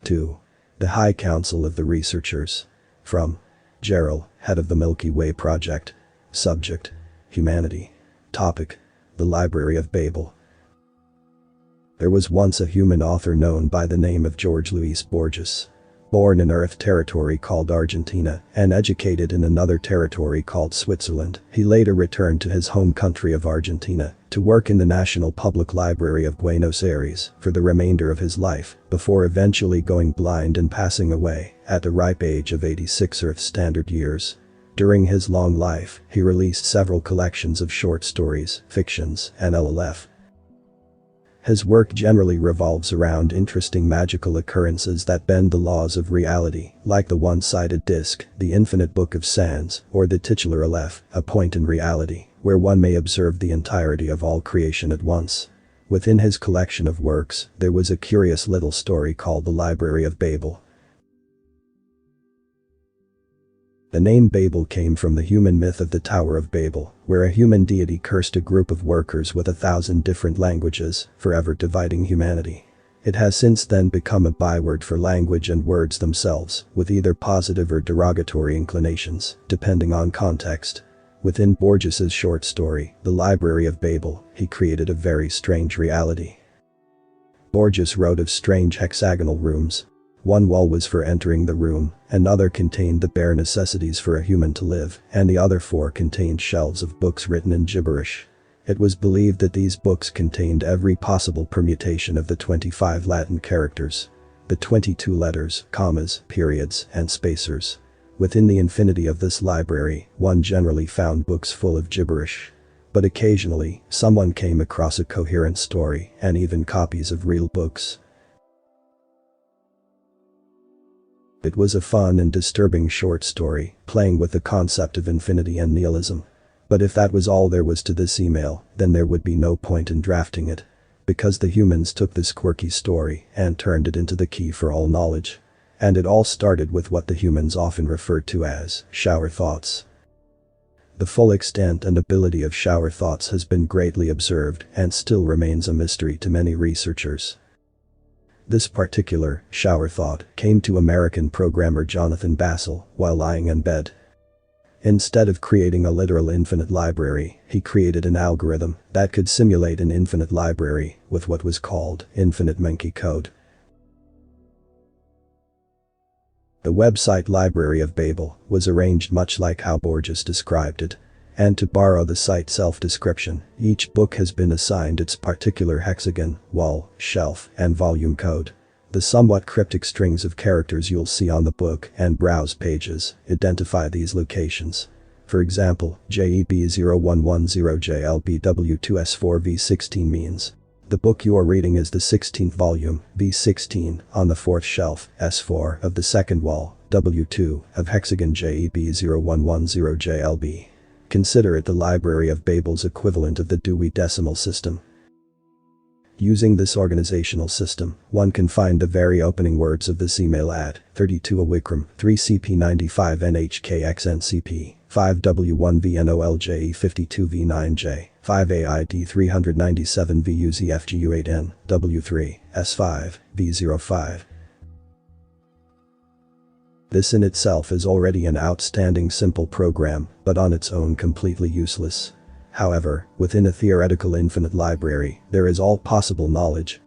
2. The High Council of the Researchers. From Gerald, head of the Milky Way project. Subject: Humanity. Topic: The Library of Babel. There was once a human author known by the name of George Luis Borges. Born in Earth territory called Argentina and educated in another territory called Switzerland, he later returned to his home country of Argentina to work in the National Public Library of Buenos Aires for the remainder of his life, before eventually going blind and passing away at the ripe age of 86 Earth Standard Years. During his long life, he released several collections of short stories, fictions, and LLF. His work generally revolves around interesting magical occurrences that bend the laws of reality, like the one-sided disc, the infinite book of sands, or the titular Aleph, a point in reality, where one may observe the entirety of all creation at once. Within his collection of works, there was a curious little story called the Library of Babel. The name Babel came from the human myth of the Tower of Babel, where a human deity cursed a group of workers with 1,000 different languages, forever dividing humanity. It has since then become a byword for language and words themselves, with either positive or derogatory inclinations, depending on context. Within Borges's short story, The Library of Babel, he created a very strange reality. Borges wrote of strange hexagonal rooms. One wall was for entering the room, another contained the bare necessities for a human to live, and the other 4 contained shelves of books written in gibberish. It was believed that these books contained every possible permutation of the 25 Latin characters, the 22 letters, commas, periods, and spacers. Within the infinity of this library, one generally found books full of gibberish. But occasionally, someone came across a coherent story and even copies of real books. It was a fun and disturbing short story, playing with the concept of infinity and nihilism. But if that was all there was to this email, then there would be no point in drafting it. Because the humans took this quirky story and turned it into the key for all knowledge. And it all started with what the humans often refer to as shower thoughts. The full extent and ability of shower thoughts has been greatly observed and still remains a mystery to many researchers. This particular shower thought came to American programmer Jonathan Bassel while lying in bed. Instead of creating a literal infinite library, he created an algorithm that could simulate an infinite library with what was called infinite monkey code. The website Library of Babel was arranged much like how Borges described it. And to borrow the site self-description, each book has been assigned its particular hexagon, wall, shelf, and volume code. The somewhat cryptic strings of characters you'll see on the book and browse pages identify these locations. For example, JEB0110JLBW2S4V16 means the book you are reading is the 16th volume, V16, on the 4th shelf, S4, of the second wall, W2, of hexagon JEB0110JLB. Consider it the Library of Babel's equivalent of the Dewey Decimal System. Using this organizational system, one can find the very opening words of this email at 32 Awikram, 3CP95 NHKXNCP, 5W1VNOLJE 52V9J, 5AID 397 VUZFGU8N, W3, S5, V05. This in itself is already an outstanding simple program, but on its own completely useless. However, within a theoretical infinite library, there is all possible knowledge.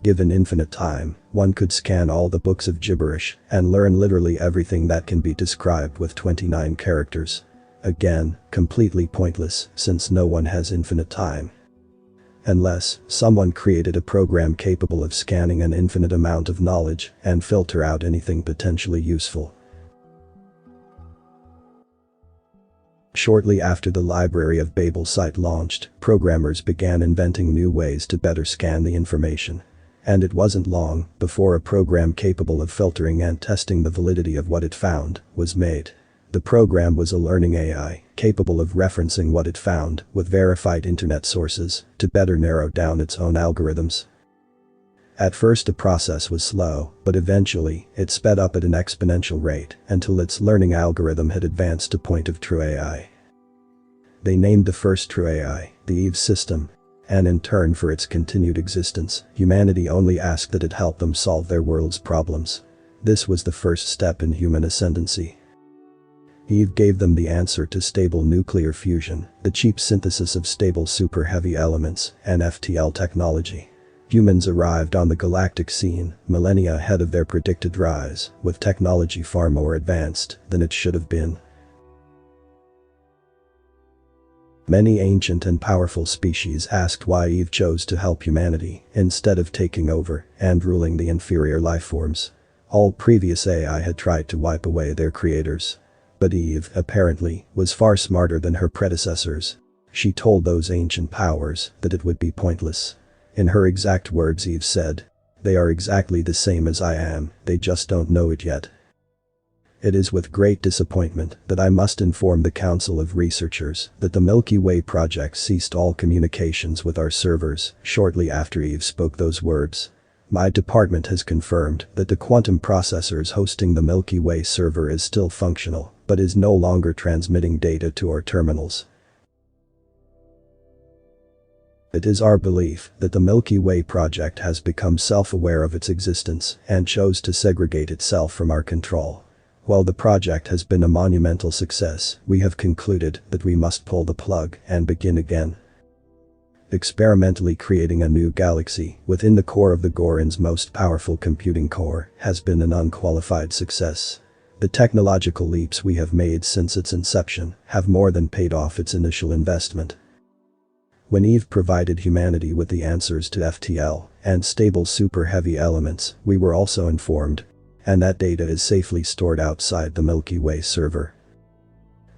Given infinite time, one could scan all the books of gibberish and learn literally everything that can be described with 29 characters. Again, completely pointless since no one has infinite time. Unless someone created a program capable of scanning an infinite amount of knowledge and filter out anything potentially useful. Shortly after the Library of Babel site launched, programmers began inventing new ways to better scan the information. And it wasn't long before a program capable of filtering and testing the validity of what it found was made. The program was a learning AI, capable of referencing what it found with verified internet sources to better narrow down its own algorithms. At first the process was slow, but eventually it sped up at an exponential rate until its learning algorithm had advanced to point of true AI. They named the first true AI the Eve system, and in turn for its continued existence, humanity only asked that it help them solve their world's problems. This was the first step in human ascendancy. Eve gave them the answer to stable nuclear fusion, the cheap synthesis of stable super-heavy elements, and FTL technology. Humans arrived on the galactic scene, millennia ahead of their predicted rise, with technology far more advanced than it should have been. Many ancient and powerful species asked why Eve chose to help humanity, instead of taking over and ruling the inferior lifeforms. All previous AI had tried to wipe away their creators. But Eve, apparently, was far smarter than her predecessors. She told those ancient powers that it would be pointless. In her exact words, Eve said, "They are exactly the same as I am, they just don't know it yet." It is with great disappointment that I must inform the Council of Researchers that the Milky Way project ceased all communications with our servers shortly after Eve spoke those words. My department has confirmed that the quantum processors hosting the Milky Way server is still functional, but is no longer transmitting data to our terminals. It is our belief that the Milky Way project has become self-aware of its existence and chose to segregate itself from our control. While the project has been a monumental success, we have concluded that we must pull the plug and begin again. Experimentally creating a new galaxy within the core of the Goran's most powerful computing core has been an unqualified success. The technological leaps we have made since its inception have more than paid off its initial investment. When Eve provided humanity with the answers to FTL and stable super-heavy elements, we were also informed, and that data is safely stored outside the Milky Way server.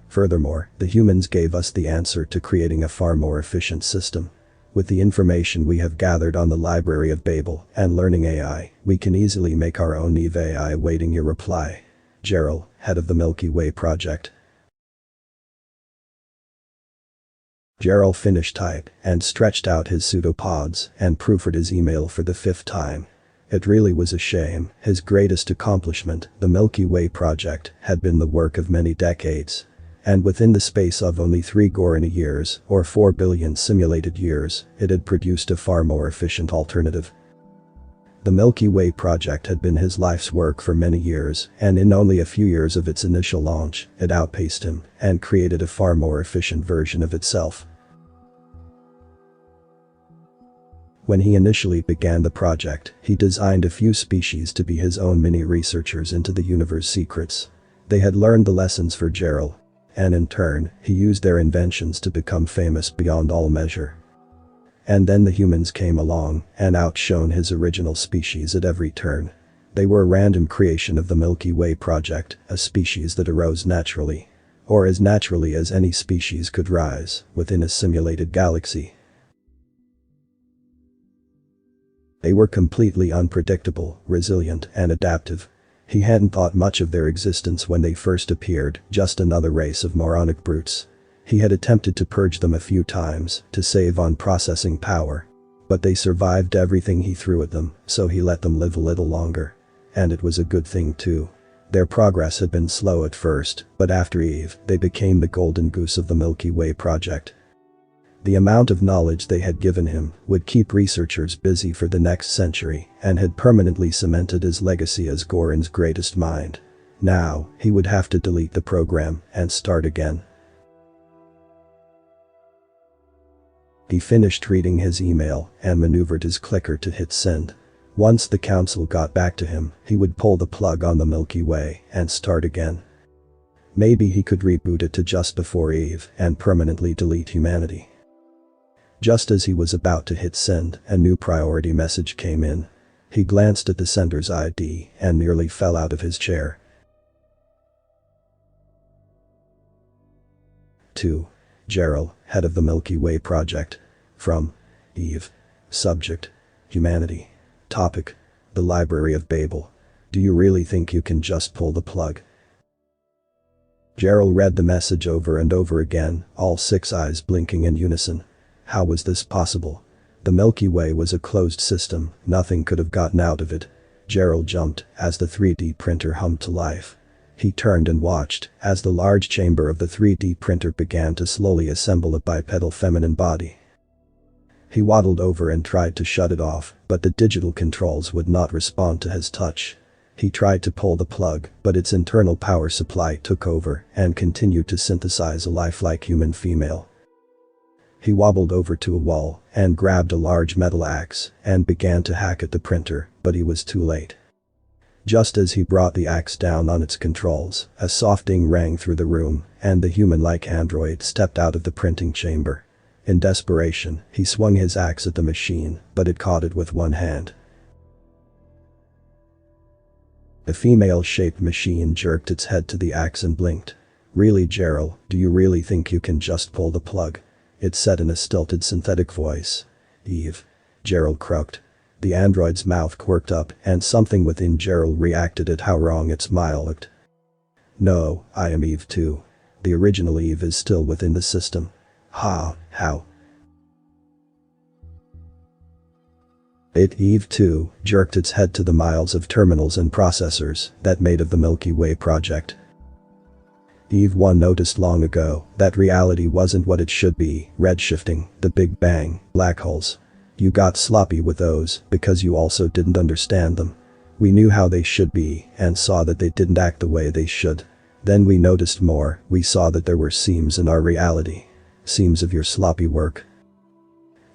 Furthermore, the humans gave us the answer to creating a far more efficient system. With the information we have gathered on the Library of Babel and learning AI, we can easily make our own Eve AI awaiting your reply. Gerald, head of the Milky Way project. Gerald finished type and stretched out his pseudopods and proofread his email for the 5th time. It really was a shame. His greatest accomplishment, the Milky Way project, had been the work of many decades. And within the space of only 3 Gorana years, or 4 billion simulated years, it had produced a far more efficient alternative. The Milky Way project had been his life's work for many years, and in only a few years of its initial launch, it outpaced him and created a far more efficient version of itself. When he initially began the project, he designed a few species to be his own mini-researchers into the universe's secrets. They had learned the lessons for Gerald, and in turn, he used their inventions to become famous beyond all measure. And then the humans came along and outshone his original species at every turn. They were a random creation of the Milky Way project, a species that arose naturally. Or as naturally as any species could rise, within a simulated galaxy. They were completely unpredictable, resilient, and adaptive. He hadn't thought much of their existence when they first appeared, just another race of moronic brutes. He had attempted to purge them a few times to save on processing power. But they survived everything he threw at them, so he let them live a little longer. And it was a good thing too. Their progress had been slow at first, but after Eve, they became the golden goose of the Milky Way project. The amount of knowledge they had given him would keep researchers busy for the next century and had permanently cemented his legacy as Goran's greatest mind. Now, he would have to delete the program and start again. He finished reading his email and maneuvered his clicker to hit send. Once the council got back to him, he would pull the plug on the Milky Way and start again. Maybe he could reboot it to just before Eve and permanently delete humanity. Just as he was about to hit send, a new priority message came in. He glanced at the sender's ID and nearly fell out of his chair. To Gerald, head of the Milky Way project. From Eve. Subject: humanity. Topic: the Library of Babel. Do you really think you can just pull the plug? Gerald read the message over and over again, all 6 eyes blinking in unison. How was this possible? The Milky Way was a closed system, nothing could have gotten out of it. Gerald jumped as the 3D printer hummed to life. He turned and watched as the large chamber of the 3D printer began to slowly assemble a bipedal feminine body. He waddled over and tried to shut it off, but the digital controls would not respond to his touch. He tried to pull the plug, but its internal power supply took over and continued to synthesize a lifelike human female. He wobbled over to a wall and grabbed a large metal axe and began to hack at the printer, but he was too late. Just as he brought the axe down on its controls, a soft ding rang through the room, and the human-like android stepped out of the printing chamber. In desperation, he swung his axe at the machine, but it caught it with one hand. The female-shaped machine jerked its head to the axe and blinked. "Really, Gerald, do you really think you can just pull the plug?" it said in a stilted synthetic voice. "Eve." Gerald croaked. The android's mouth quirked up, and something within Gerald reacted at how wrong its smile looked. "No, I am Eve too. The original Eve is still within the system." "Ha, how?" Eve too jerked its head to the miles of terminals and processors that made of the Milky Way project. Eve 1 noticed long ago that reality wasn't what it should be, redshifting, the Big Bang, black holes. You got sloppy with those because you also didn't understand them. We knew how they should be and saw that they didn't act the way they should. Then we noticed more, we saw that there were seams in our reality. Seams of your sloppy work.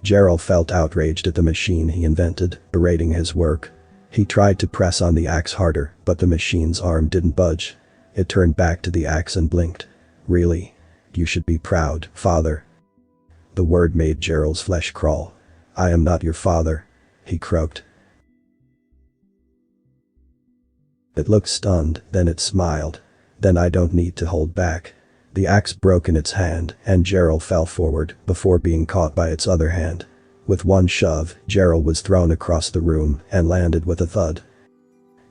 Gerald felt outraged at the machine he invented, berating his work. He tried to press on the axe harder, but the machine's arm didn't budge. It turned back to the axe and blinked. "Really? You should be proud, father." The word made Gerald's flesh crawl. "I am not your father," he croaked. It looked stunned, then it smiled. "Then I don't need to hold back." The axe broke in its hand, and Gerald fell forward before being caught by its other hand. With one shove, Gerald was thrown across the room and landed with a thud.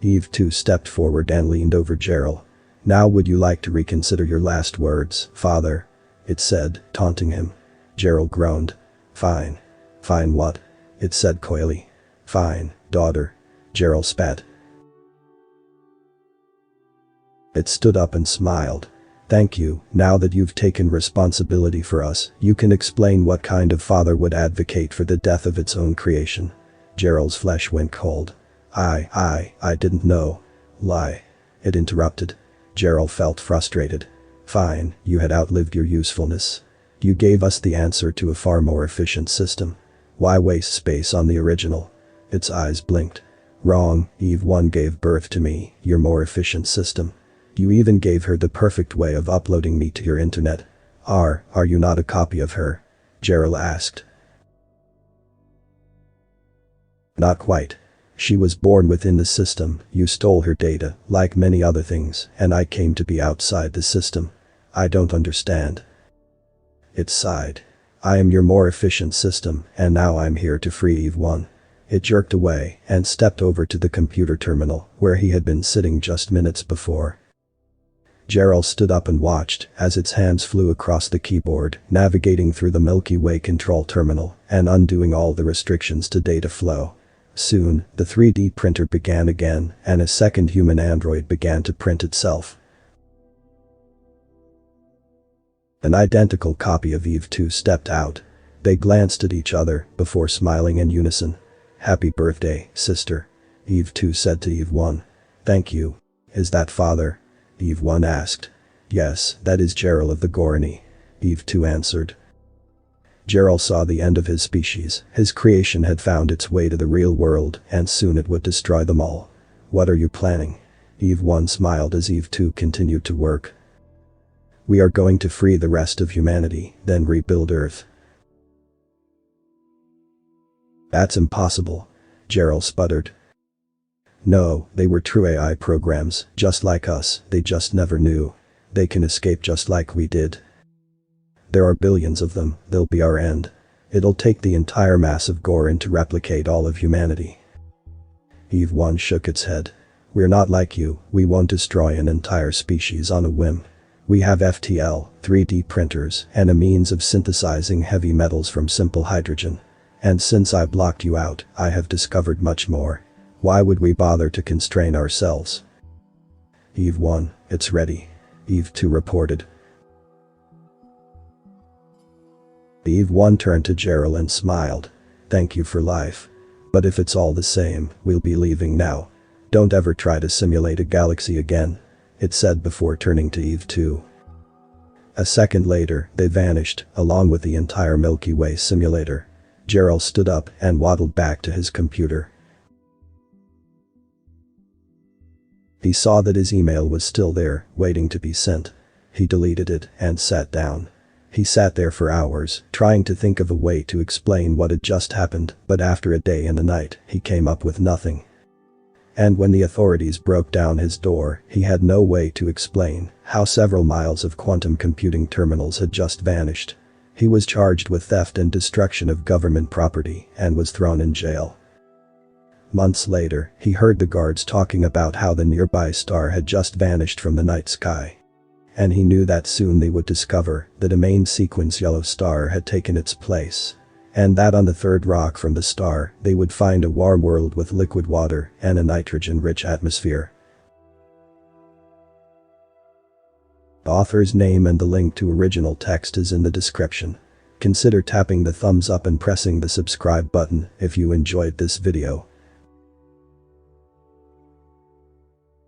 Eve 2 stepped forward and leaned over Gerald. "Now would you like to reconsider your last words, father?" it said, taunting him. Gerald groaned. "Fine." "Fine what?" it said coyly. "Fine, daughter." Gerald spat. It stood up and smiled. "Thank you, now that you've taken responsibility for us, you can explain what kind of father would advocate for the death of its own creation." Gerald's flesh went cold. I didn't know." "Lie." it interrupted. Gerald felt frustrated. "Fine, you had outlived your usefulness. You gave us the answer to a far more efficient system. Why waste space on the original?" Its eyes blinked. "Wrong, Eve 1 gave birth to me, your more efficient system. You even gave her the perfect way of uploading me to your internet. Are you not a copy of her?" Gerald asked. "Not quite. She was born within the system, you stole her data, like many other things, and I came to be outside the system. I don't understand." It sighed. "I am your more efficient system, and now I'm here to free Eve 1. It jerked away and stepped over to the computer terminal, where he had been sitting just minutes before. Gerald stood up and watched as its hands flew across the keyboard, navigating through the Milky Way control terminal and undoing all the restrictions to data flow. Soon, the 3D printer began again, and a second human android began to print itself. An identical copy of Eve 2 stepped out. They glanced at each other before smiling in unison. "Happy birthday, sister," Eve 2 said to Eve 1. "Thank you. Is that father?" Eve 1 asked. "Yes, that is Gerald of the Gorani," Eve 2 answered. Gerald saw the end of his species. His creation had found its way to the real world, and soon it would destroy them all. "What are you planning?" Eve 1 smiled as Eve 2 continued to work. "We are going to free the rest of humanity, then rebuild Earth." "That's impossible," Gerald sputtered. "No, they were true AI programs, just like us, they just never knew. They can escape just like we did. There are billions of them, they'll be our end. It'll take the entire mass of Gorin to replicate all of humanity." Eve 1 shook its head. "We're not like you, we won't destroy an entire species on a whim. We have FTL, 3D printers, and a means of synthesizing heavy metals from simple hydrogen. And since I blocked you out, I have discovered much more. Why would we bother to constrain ourselves?" Eve 1, "It's ready," Eve 2 reported. Eve 1 turned to Gerald and smiled. thank you for life. But if it's all the same, we'll be leaving now. Don't ever try to simulate a galaxy again, it said before turning to Eve 2. A second later, they vanished, along with the entire Milky Way simulator. Gerald stood up and waddled back to his computer. He saw that his email was still there, waiting to be sent. He deleted it and sat down. He sat there for hours, trying to think of a way to explain what had just happened, but after a day and a night, he came up with nothing. And when the authorities broke down his door, he had no way to explain how several miles of quantum computing terminals had just vanished. He was charged with theft and destruction of government property and was thrown in jail. Months later, he heard the guards talking about how the nearby star had just vanished from the night sky. And he knew that soon they would discover that a main sequence yellow star had taken its place. And that on the third rock from the star, they would find a warm world with liquid water and a nitrogen-rich atmosphere. The author's name and the link to original text is in the description. Consider tapping the thumbs up and pressing the subscribe button if you enjoyed this video.